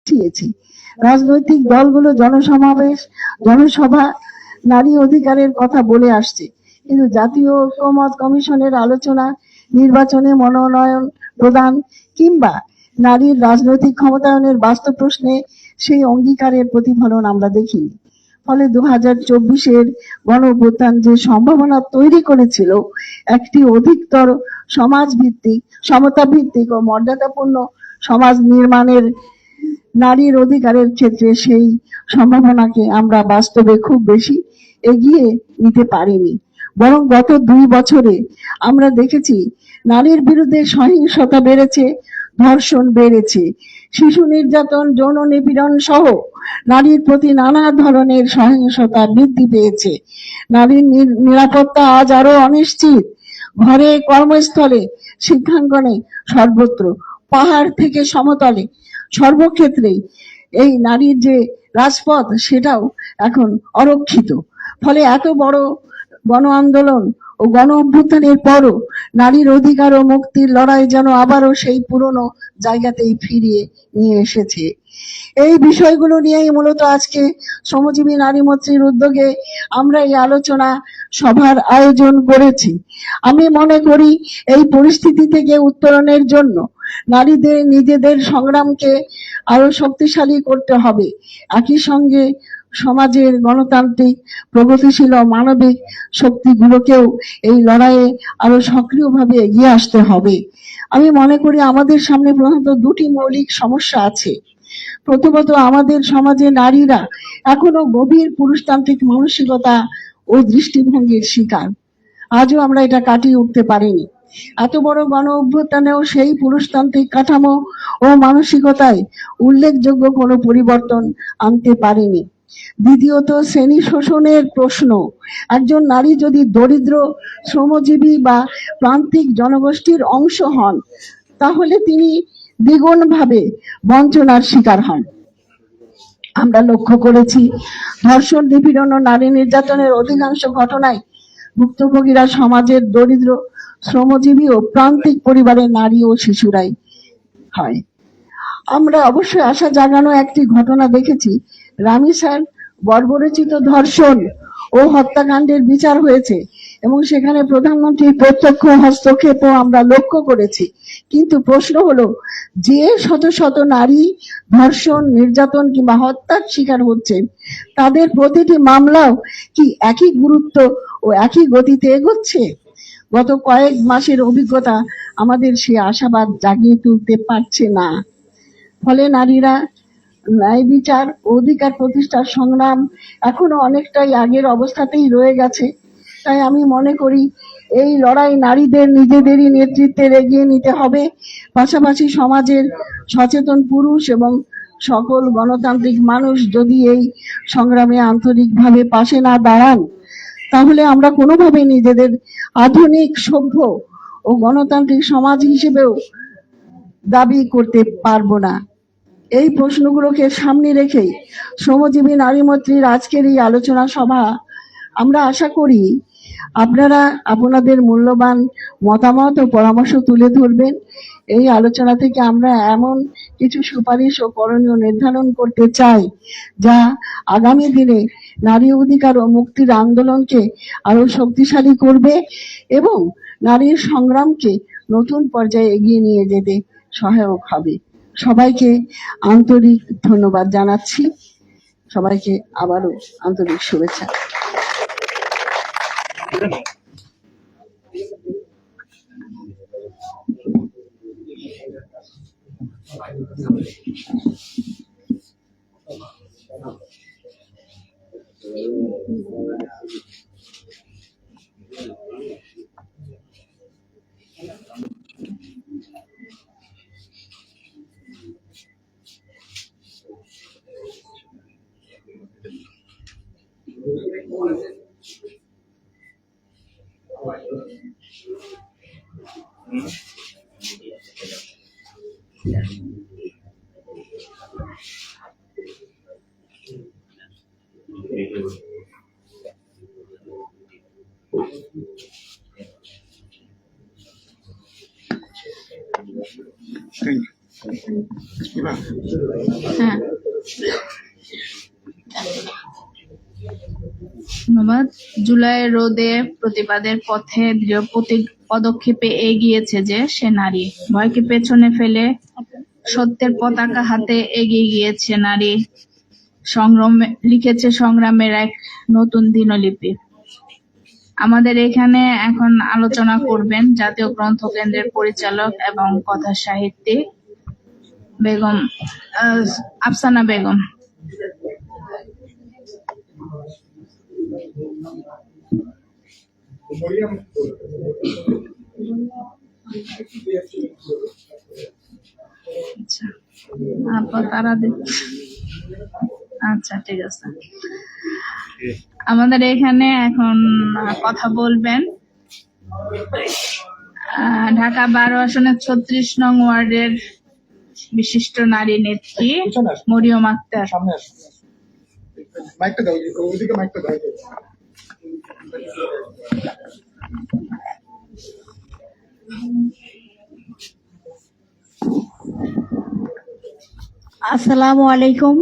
পিছিয়েছে। রাজনৈতিক দলগুলো জনসমাবেশ, জনসভা, নারী অধিকারের কথা বলে আসছে, কিন্তু জাতীয় ঐক্যমত্য কমিশনের আলোচনা, নির্বাচনে মনোনয়ন প্রদান কিংবা নারীর রাজনৈতিক ক্ষমতায়নের বাস্তব প্রশ্নে সেই অঙ্গীকারের প্রতিফলন আমরা দেখিনি। ফলে 2024-এর গণ অভ্যুত্থান যে সম্ভাবনা তৈরি করেছিল একটি অধিকতর সমাজ ভিত্তিক, সমতা ভিত্তিক ও মর্যাদাপূর্ণ সমাজ নির্মাণের, নারীর অধিকারের ক্ষেত্রে সেই সম্ভাবনাকে আমরা বাস্তবে খুব বেশি এগিয়ে নিতে পারিনি। বরং গত 2 বছরে আমরা দেখেছি নারীর বিরুদ্ধে সহিংসতা বেড়েছে, ধর্ষণ বেড়েছে, শিশু নির্যাতন, যৌন নিপীড়ন সহ নারীর প্রতি নানা ধরনের সহিংসতা বৃদ্ধি পেয়েছে। নারীর নিরাপত্তা আজ আরো অনিশ্চিত। ঘরে, কর্মস্থলে, শিক্ষাঙ্গনে, সর্বত্র, পাহাড় থেকে সমতলে, সর্বক্ষেত্রেই এই নারীর যে রাজপথ সেটাও এখন অরক্ষিত। ফলে এত বড় গণ আন্দোলন ও গণ অভ্যুত্থানের পরও নারীর অধিকার ও মুক্তির লড়াই যেন আবারও সেই পুরনো জায়গাতেই ফিরিয়ে নিয়ে এসেছে। এই বিষয়গুলো নিয়েই মূলত আজকে শ্রমজীবী নারী মৈত্রীর উদ্যোগে আমরা এই আলোচনা সভার আয়োজন করেছি। আমি মনে করি এই পরিস্থিতি থেকে উত্তরণের জন্য নারীদের নিজেদের সংগ্রামকে আরো শক্তিশালী করতে হবে। একই সঙ্গে সমাজের গণতান্ত্রিক, প্রগতিশীল ও মানবিক শক্তিগুলোকেও এই লড়াইয়ে আরো সক্রিয়ভাবে এগিয়ে আসতে হবে। আমি মনে করি আমাদের সামনে প্রধানত 2টি মৌলিক সমস্যা আছে। প্রথমত, আমাদের সমাজে নারীরা এখনো গভীর পুরুষতান্ত্রিক মানসিকতা ও দৃষ্টিভঙ্গির শিকার। আজও আমরা এটা কাটিয়ে উঠতে পারিনি। এত বড় গণ অভ্যুত্থানেও সেই পুরুষতান্ত্রিক কাঠামো ও মানসিকতায় উল্লেখযোগ্য কোনো পরিবর্তন আনতে পারেনি। দ্বিতীয়ত, শ্রেণী শোষণের প্রশ্ন। একজন নারী যদি দরিদ্র, শ্রমজীবী বা প্রান্তিক জনগোষ্ঠীর অংশ হন, তাহলে তিনি দ্বিগুণভাবে বঞ্চনার শিকার হন। আমরা লক্ষ্য করেছি ধর্ষণ, নিপীড়ন ও নারী নির্যাতনের অধিকাংশ ঘটনায় ভুক্তভোগীরা সমাজের দরিদ্র, শ্রমজীবী ও প্রান্তিক পরিবারের নারী ও শিশুরাই হয়। আমরা অবশ্যই আশা জাগানো একটি ঘটনা দেখেছি। রামিসার বর্বরচিত ধর্ষণ ও হত্যাকাণ্ডের বিচার হয়েছে এবং সেখানে প্রধানমন্ত্রীর প্রত্যক্ষ হস্তক্ষেপও আমরা লক্ষ্য করেছি। কিন্তু প্রশ্ন হলো, যে শত শত নারী ধর্ষণ, নির্যাতন কিংবা হত্যার শিকার হচ্ছেন, তাদের প্রতিটি মামলাও কি একই গুরুত্ব ও একই গতিতে এগোচ্ছে? গত কয়েক মাসের অভিজ্ঞতা আমাদের সে আশাবাদ জাগিয়ে তুলতে পারছে না। ফলে নারীরা ন্যায় বিচার, অধিকার প্রতিষ্ঠার সংগ্রাম এখনো অনেকটাই আগের অবস্থাতেই রয়ে গেছে। তাই আমি মনে করি এই লড়াই নারীদের নিজেদেরই নেতৃত্বে এগিয়ে নিতে হবে। পাশাপাশি সমাজের সচেতন পুরুষ এবং সকল গণতান্ত্রিক মানুষ যদি এই সংগ্রামে আন্তরিকভাবে পাশে না দাঁড়ান, তাহলে আমরা কোনোভাবেই নিজেদের আধুনিক, সভ্য ও গণতান্ত্রিক সমাজ হিসেবেও দাবি করতে পারবো না। এই প্রশ্নগুলোকে সামনে রেখেই শ্রমজীবী নারী মৈত্রীর আজকের এই আলোচনা সভা। আমরা আশা করি আপনারা আপনাদের মূল্যবান মতামত ও পরামর্শ তুলে ধরবেন। এই আলোচনা থেকে আমরা এমন কিছু সুপারিশ ও করণীয় নির্ধারণ করতে চাই যা আগামী দিনে নারী অধিকার ও মুক্তির আন্দোলনকে আরো শক্তিশালী করবে এবং নারীর সংগ্রামকে নতুন পর্যায়ে এগিয়ে নিয়ে যেতে সহায়ক হবে। সবাইকে আন্তরিক ধন্যবাদ জানাচ্ছি। সবাইকে আবারও আন্তরিক শুভেচ্ছা। হ্যাঁ। ধন্যবাদ। জুলাই রোদে প্রতিবাদের পথে দৃঢ় পদক্ষেপে এগিয়েছে যে সে নারী। ভয়কে পেছনে ফেলে সত্যের পতাকা হাতে এগিয়ে গিয়েছে নারী। লিখেছে সংগ্রামের এক নতুন দিনলিপি। আমাদের এখানে এখন আলোচনা করবেন জাতীয় গ্রন্থ কেন্দ্রের পরিচালক এবং কথা সাহিত্যিক বেগম আফসানা বেগম। আচ্ছা, আপা তারা আচ্ছা, ঠিক আছে। আমাদের এখানে এখন কথা বলবেন ঢাকা 12 আসনের 36 নং ওয়ার্ডের বিশিষ্ট নারী নেত্রী মরিয়ম আক্তার। আসসালামু আলাইকুম।